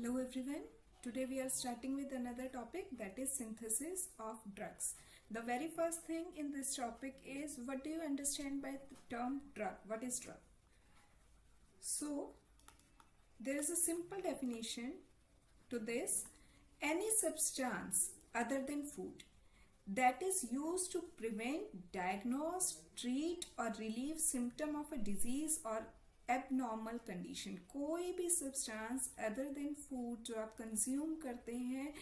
Hello everyone. Today we are starting with another topic, that is synthesis of drugs. The very first thing in this topic is, what do you understand by the term drug? What is drug? So there is a simple definition to this: any substance other than food that is used to prevent, diagnose, treat or relieve symptom of a disease or abnormal condition. कोई भी substance other than food जो आप consume करते हैं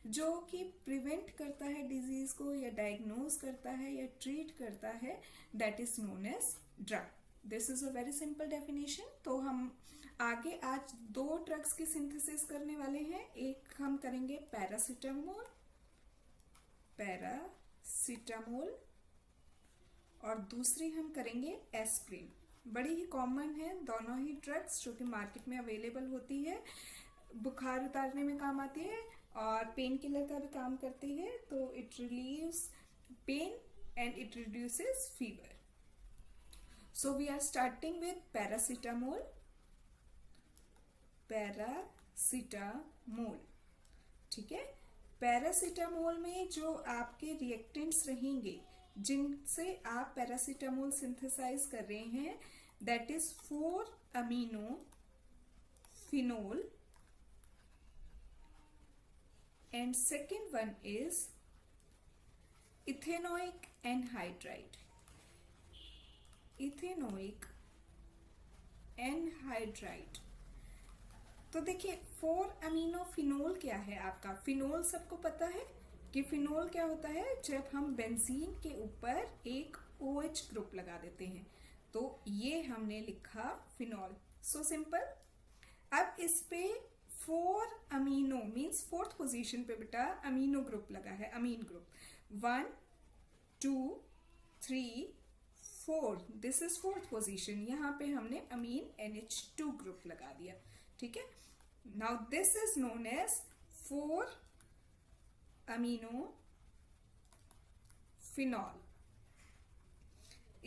जो कि prevent करता है डिजीज को या डायग्नोज करता है या ट्रीट करता है, that is known as drug. This is a very simple definition. तो हम आगे आज दो ड्रग्स की सिंथेसिस करने वाले हैं। एक हम करेंगे पैरासीटामोल और दूसरी हम करेंगे एस्प्रिन। बड़ी ही कॉमन है दोनों ही ड्रग्स जो कि मार्केट में अवेलेबल होती है, बुखार उतारने में काम आती है और पेन किलर का भी काम करती है। तो it relieves pain and it reduces fever. So we are starting with paracetamol. ठीक है, पैरासीटामोल में जो आपके रिएक्टेंट्स रहेंगे जिनसे आप पैरासीटामोल सिंथेसाइज कर रहे हैं, that is 4-amino phenol and second one is ethanoic anhydride। तो देखिए 4-amino phenol क्या है आपका। फिनोल सबको पता है कि फिनोल क्या होता है, जब हम बेंजीन के ऊपर एक OH ग्रुप लगा देते हैं तो ये हमने लिखा फिनोल। So simple. अब इस पे 4-amino मीन्स फोर्थ पोजीशन पे बेटा अमीनो ग्रुप लगा है, amine group 1 2 3 4, this is fourth position. यहाँ पे हमने अमीन NH2 ग्रुप लगा दिया। ठीक है, now this is known as 4-amino phenol.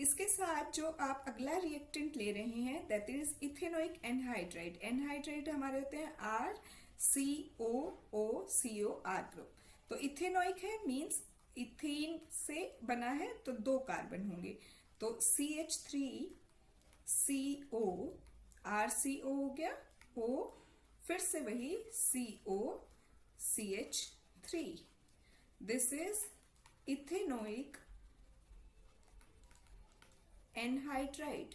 इसके साथ जो आप अगला रिएक्टेंट ले रहे हैं that is ethanoic anhydride. Anhydride हमारे होते हैं RCOOCOR ग्रुप। तो इथेनोइक है मींस इथेन से बना है तो 2 कार्बन होंगे, तो CH3CO RCO हो गया, O फिर से वही COCH3। This is ethanoic anhydride.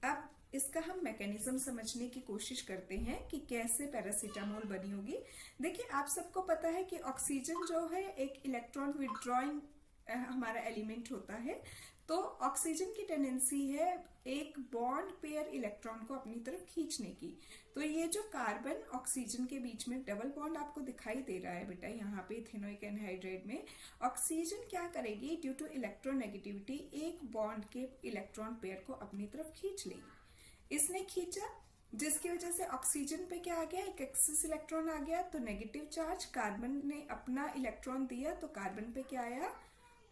अब इसका हम मैकेनिज्म समझने की कोशिश करते हैं कि कैसे पैरासीटामोल बनी होगी। देखिए आप सबको पता है कि ऑक्सीजन जो है एक इलेक्ट्रॉन विड्रॉइंग हमारा एलिमेंट होता है। तो ऑक्सीजन की टेंडेंसी है एक बॉन्ड पेयर इलेक्ट्रॉन को अपनी तरफ खींचने की। तो ये जो कार्बन ऑक्सीजन के बीच में डबल बॉन्ड आपको दिखाई दे रहा है बेटा यहाँ पे इथेनोइक एनहाइड्राइड में, ऑक्सीजन क्या करेगी, ड्यू टू इलेक्ट्रोनेगेटिविटी एक बॉन्ड के इलेक्ट्रॉन पेयर को अपनी तरफ खींच लेगी। इसने खींचा जिसकी वजह से ऑक्सीजन पे क्या आ गया, एक एक्सेस इलेक्ट्रॉन आ गया, तो नेगेटिव चार्ज। कार्बन ने अपना इलेक्ट्रॉन दिया तो कार्बन पे क्या आया,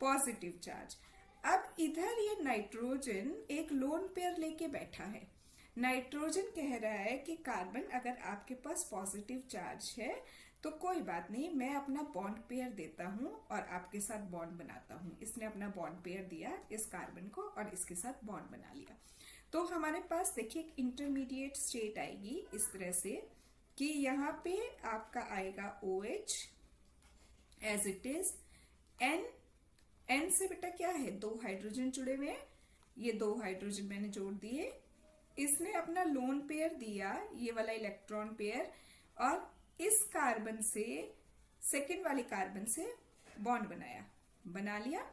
पॉजिटिव चार्ज। अब इधर ये नाइट्रोजन एक लोन पेयर लेके बैठा है। नाइट्रोजन कह रहा है कि कार्बन अगर आपके पास पॉजिटिव चार्ज है तो कोई बात नहीं, मैं अपना बॉन्ड पेयर देता हूं और आपके साथ बॉन्ड बनाता हूं। इसने अपना बॉन्ड पेयर दिया इस कार्बन को और इसके साथ बॉन्ड बना लिया। तो हमारे पास देखिए एक इंटरमीडिएट स्टेट आएगी इस तरह से कि यहाँ पे आपका आएगा OH as it is. N से बेटा क्या है, 2 हाइड्रोजन जुड़े हुए हैं, ये 2 हाइड्रोजन मैंने जोड़ दिए। इसने अपना लोन पेयर दिया, ये वाला इलेक्ट्रॉन पेयर, और इस कार्बन से सेकेंड वाले कार्बन से बॉन्ड बना लिया।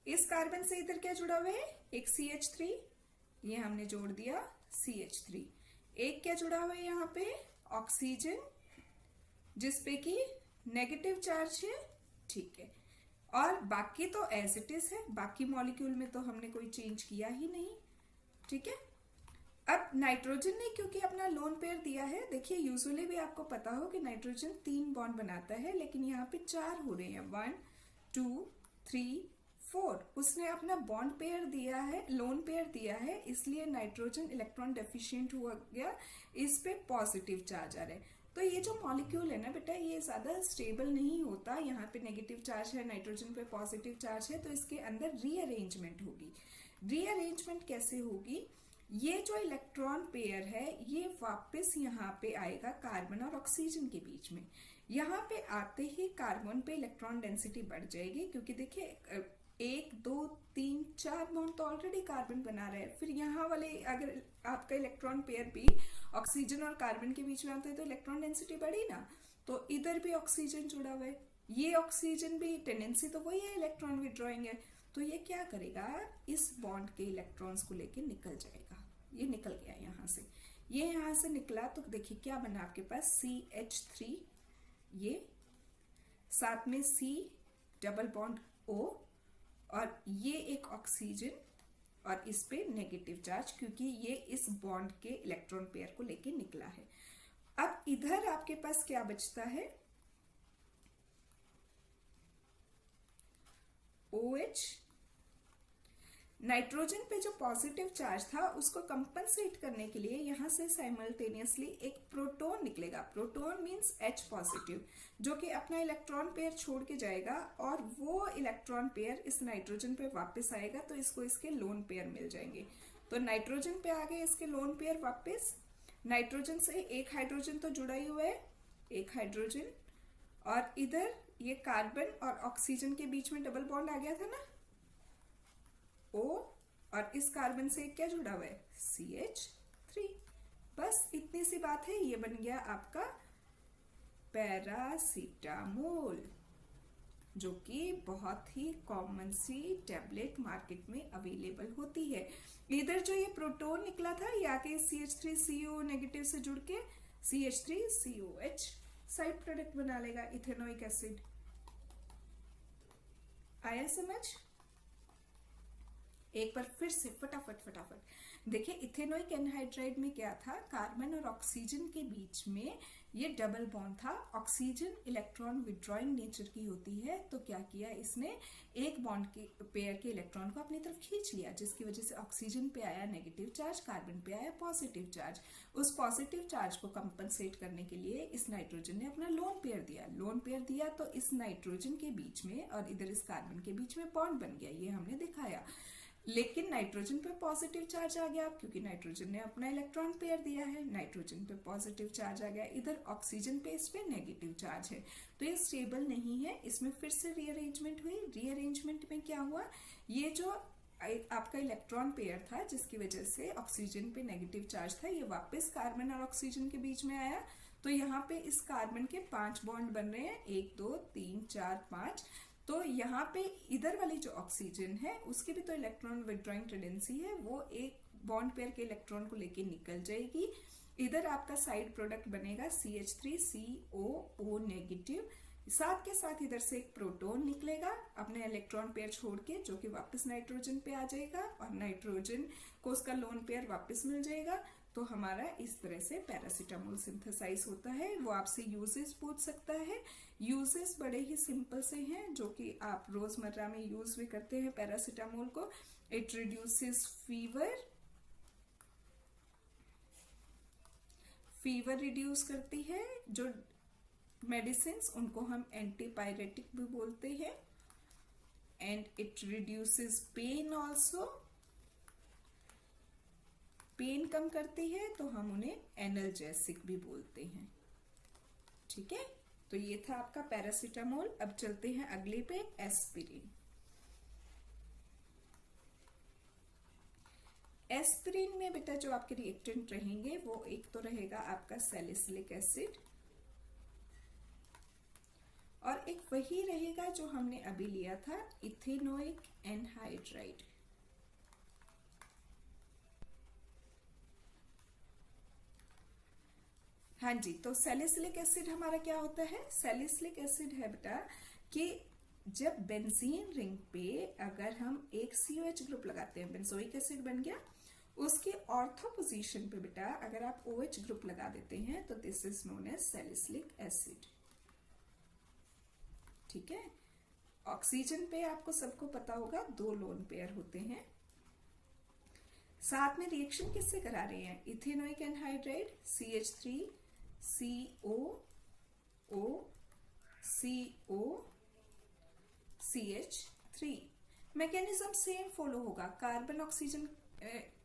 इस कार्बन से इधर क्या जुड़ा हुआ है, एक CH3, ये हमने जोड़ दिया CH3। एक क्या जुड़ा हुआ है यहाँ पे, ऑक्सीजन, जिसपे कि नेगेटिव चार्ज है। ठीक है, और बाकी तो एज इट इज है, बाकी मॉलिक्यूल में तो हमने कोई चेंज किया ही नहीं। ठीक है, अब नाइट्रोजन ने क्योंकि अपना लोन पेयर दिया है, देखिए यूजुअली भी आपको पता हो कि नाइट्रोजन 3 बॉन्ड बनाता है, लेकिन यहाँ पे 4 हो रहे हैं, 1 2 3 4 उसने अपना बॉन्ड पेयर दिया है, लोन पेयर दिया है, इसलिए नाइट्रोजन इलेक्ट्रॉन डेफिशिएंट हो गया, इस पे पॉजिटिव चार्ज आ रहा है। तो ये जो मॉलिक्यूल है ना बेटा, ये ज्यादा स्टेबल नहीं होता। यहाँ पे नेगेटिव चार्ज है, नाइट्रोजन पे पॉजिटिव चार्ज है, तो इसके अंदर रीअरेंजमेंट होगी। रीअरेंजमेंट कैसे होगी? ये जो इलेक्ट्रॉन पेयर है ये वापस यहाँ पे आएगा कार्बन और ऑक्सीजन के बीच में। यहाँ पे आते ही कार्बन पे इलेक्ट्रॉन डेंसिटी बढ़ जाएगी, क्योंकि देखिए 1 2 3 4 बॉन्ड तो ऑलरेडी कार्बन बना रहा है। फिर यहाँ वाले अगर आपका इलेक्ट्रॉन पेयर भी ऑक्सीजन और कार्बन के बीच में आते हैं तो इलेक्ट्रॉन डेंसिटी बढ़ी ना, तो इधर भी ऑक्सीजन जुड़ा हुआ है, ये ऑक्सीजन भी टेंडेंसी तो वही है, इलेक्ट्रॉन विड्रॉइंग है, तो ये क्या करेगा, इस बॉन्ड के इलेक्ट्रॉन्स को लेके निकल जाएगा। ये निकल गया यहाँ से, ये यहाँ से निकला तो देखिए क्या बना आपके पास CH3, ये साथ में C डबल बॉन्ड O, और ये एक ऑक्सीजन और इस पे नेगेटिव चार्ज, क्योंकि ये इस बॉन्ड के इलेक्ट्रॉन पेयर को लेके निकला है। अब इधर आपके पास क्या बचता है, OH। नाइट्रोजन पे जो पॉजिटिव चार्ज था उसको कंपनसेट करने के लिए यहां से साइमल्टेनियसली एक प्रोटॉन निकलेगा। प्रोटॉन मींस H पॉजिटिव, जो कि अपना इलेक्ट्रॉन पेयर छोड़ के जाएगा और वो इलेक्ट्रॉन पेयर इस नाइट्रोजन पे वापस आएगा, तो इसको इसके लोन पेयर मिल जाएंगे। तो नाइट्रोजन पे आ गए इसके लोन पेयर वापस। नाइट्रोजन से एक हाइड्रोजन तो जुड़ा ही हुआ है, एक हाइड्रोजन, और इधर ये कार्बन और ऑक्सीजन के बीच में डबल बॉन्ड आ गया था ना, O, और इस कार्बन से क्या जुड़ा हुआ है, CH3। बस इतनी सी बात है, ये बन गया आपका पैरासीटामोल, जो कि बहुत ही कॉमन सी टैबलेट मार्केट में अवेलेबल होती है। इधर जो ये प्रोटॉन निकला था, ये आके CH3CO नेगेटिव से जुड़ के CH3COH साइड प्रोडक्ट बना लेगा, इथेनोइक एसिड। आया समझ? एक बार फिर से फटाफट देखिए, इथेनोइक एनहाइड्राइड में क्या था, कार्बन और ऑक्सीजन के बीच में ये डबल बॉन्ड था। ऑक्सीजन इलेक्ट्रॉन विड्रॉइंग नेचर की होती है, तो क्या किया इसने, एक बॉन्ड के पेयर के इलेक्ट्रॉन को अपनी तरफ खींच लिया, जिसकी वजह से ऑक्सीजन पे आया नेगेटिव चार्ज, कार्बन पे आया पॉजिटिव चार्ज। उस पॉजिटिव चार्ज को कंपनसेट करने के लिए इस नाइट्रोजन ने अपना लोन पेयर दिया, तो इस नाइट्रोजन के बीच में और इधर इस कार्बन के बीच में बॉन्ड बन गया, ये हमने दिखाया। लेकिन नाइट्रोजन पे पॉजिटिव चार्ज आ गया, क्योंकि नाइट्रोजन ने अपना इलेक्ट्रॉन पेयर दिया है, नाइट्रोजन पे पॉजिटिव चार्ज आ गया, इधर ऑक्सीजन पे इस पे नेगेटिव चार्ज है, तो ये स्टेबल नहीं है। इसमें फिर से रीअरेंजमेंट हुई। रीअरेंजमेंट में क्या हुआ, ये जो आपका इलेक्ट्रॉन पेयर था जिसकी वजह से ऑक्सीजन पे नेगेटिव चार्ज था, ये वापस कार्बन और ऑक्सीजन के बीच में आया, तो यहाँ पे इस कार्बन के 5 बॉन्ड बन रहे हैं, 1 2 3 4 5। तो यहाँ पे इधर वाली जो ऑक्सीजन है उसकी भी तो इलेक्ट्रॉन विड्रॉइंग टेंडेंसी है, वो एक बॉन्ड पेयर के इलेक्ट्रॉन को लेके निकल जाएगी। इधर आपका साइड प्रोडक्ट बनेगा CH3COO नेगेटिव, साथ के साथ इधर से एक प्रोटॉन निकलेगा अपने इलेक्ट्रॉन पेयर छोड़ के, जो कि वापस नाइट्रोजन पे आ जाएगा और नाइट्रोजन को उसका लोन पेयर वापस मिल जाएगा। तो हमारा इस तरह से पैरासीटामोल सिंथेसाइज होता है। वो आपसे यूजेस पूछ सकता है, यूजेस बड़े ही सिंपल से हैं, जो कि आप रोजमर्रा में यूज भी करते हैं पैरासीटामोल को। इट रिड्यूसेस फीवर रिड्यूस करती है। जो मेडिसिन उनको हम एंटीपायरेटिक भी बोलते हैं, and it reduces pain also, pain कम करती है तो हम उन्हें एनाल्जेसिक भी बोलते हैं। ठीक है, तो ये था आपका पैरासीटामोल। अब चलते हैं अगले पे, एस्पिरिन। एस्पिरिन में बेटा जो आपके रिएक्टेंट रहेंगे वो एक तो रहेगा आपका सैलिसिलिक एसिड, और एक वही रहेगा जो हमने अभी लिया था, इथेनोइक एनहाइड्राइड। हाँ जी, तो सैलिसिलिक एसिड हमारा क्या होता है, सैलिसिलिक एसिड है बेटा कि जब बेंजीन रिंग पे अगर हम एक COH ग्रुप लगाते हैं, बेंजोइक एसिड बन गया, उसके ऑर्थो पोजीशन पे बेटा अगर आप OH ग्रुप लगा देते हैं तो this is known as salicylic acid. ठीक है, ऑक्सीजन पे आपको सबको पता होगा 2 लोन पेयर होते हैं। साथ में रिएक्शन किससे करा रहे हैं? Ethanoic anhydride CH3 COO CO CH3। Mechanism same follow होगा। कार्बन ऑक्सीजन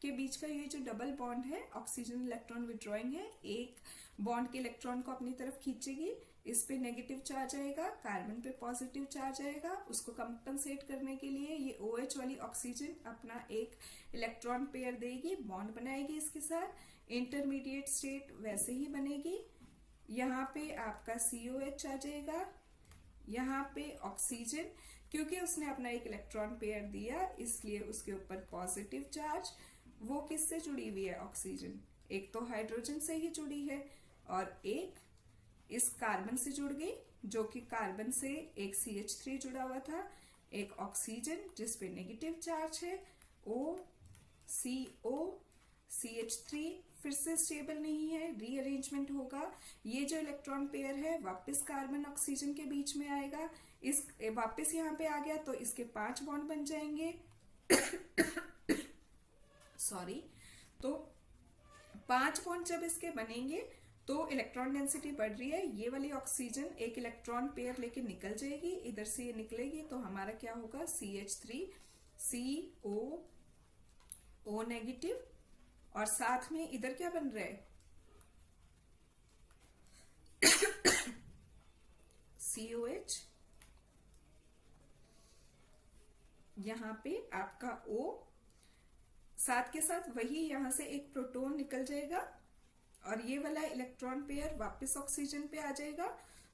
के बीच का ये जो डबल बॉन्ड है, ऑक्सीजन इलेक्ट्रॉन विड्रॉइंग है, एक बॉन्ड के इलेक्ट्रॉन को अपनी तरफ खींचेगी, इस पे नेगेटिव चार्ज आएगा, कार्बन पे पॉजिटिव चार्ज आएगा। उसको कंपनसेट करने के लिए ये OH वाली ऑक्सीजन अपना एक इलेक्ट्रॉन पेयर देगी, बॉन्ड बनाएगी इसके साथ। इंटरमीडिएट स्टेट वैसे ही बनेगी। यहाँ पे आपका COH आ जाएगा, यहाँ पे ऑक्सीजन, क्योंकि उसने अपना एक इलेक्ट्रॉन पेयर दिया इसलिए उसके ऊपर पॉजिटिव चार्ज। वो किससे जुड़ी हुई है? ऑक्सीजन एक तो हाइड्रोजन से ही जुड़ी है और एक इस कार्बन से जुड़ गई, जो कि कार्बन से एक CH3 जुड़ा हुआ था, एक ऑक्सीजन जिसपे नेगेटिव चार्ज है CO CH3 फिर से स्टेबल नहीं है, रीअरेंजमेंट होगा। ये जो इलेक्ट्रॉन पेयर है वापस कार्बन ऑक्सीजन के बीच में आएगा, इस वापस यहाँ पे आ गया तो इसके 5 बॉन्ड बन जाएंगे सॉरी। तो 5 बॉन्ड जब इसके बनेंगे तो इलेक्ट्रॉन डेंसिटी बढ़ रही है। ये वाली ऑक्सीजन एक इलेक्ट्रॉन पेयर लेके निकल जाएगी, इधर से ये निकलेगी तो हमारा क्या होगा? CH3 CO नेगेटिव, और साथ में इधर क्या बन रहा है? COH, यहां पे आपका O, साथ के साथ वही यहां से एक प्रोटॉन निकल जाएगा और ये वाला इलेक्ट्रॉन पेयर वापस ऑक्सीजन पे आ जाएगा,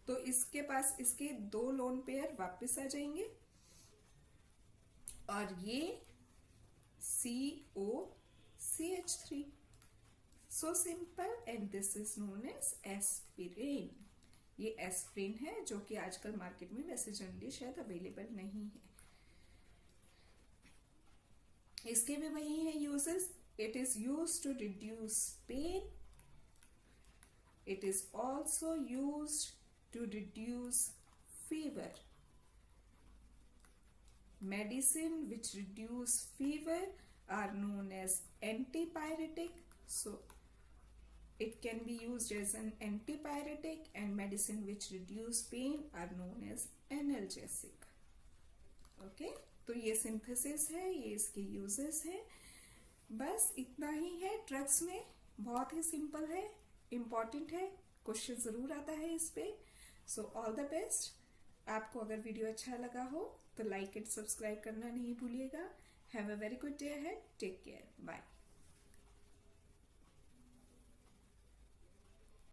तो इसके पास इसके 2 लोन पेयर वापस आ जाएंगे और ये CO CH3। So simple, and this is known as aspirin. ये एस्पिरिन है जो कि आजकल मार्केट में वैसे जनरली शायद अवेलेबल नहीं है। इसके भी वही है uses. It is used to reduce pain. It is also used to reduce fever. Medicine which reduce fever are known as antipyretic. So it can be used as an antipyretic, and medicine which reduce pain are known as analgesic. Okay, तो ये synthesis है, ये इसके uses है, बस इतना ही है। Drugs में बहुत ही सिंपल है, इम्पॉर्टेंट है, क्वेश्चन जरूर आता है इस पे। So all the best. आपको अगर वीडियो अच्छा लगा हो तो लाइक एंड सब्सक्राइब करना नहीं भूलिएगा। Have a very good day ahead. Take care. Bye.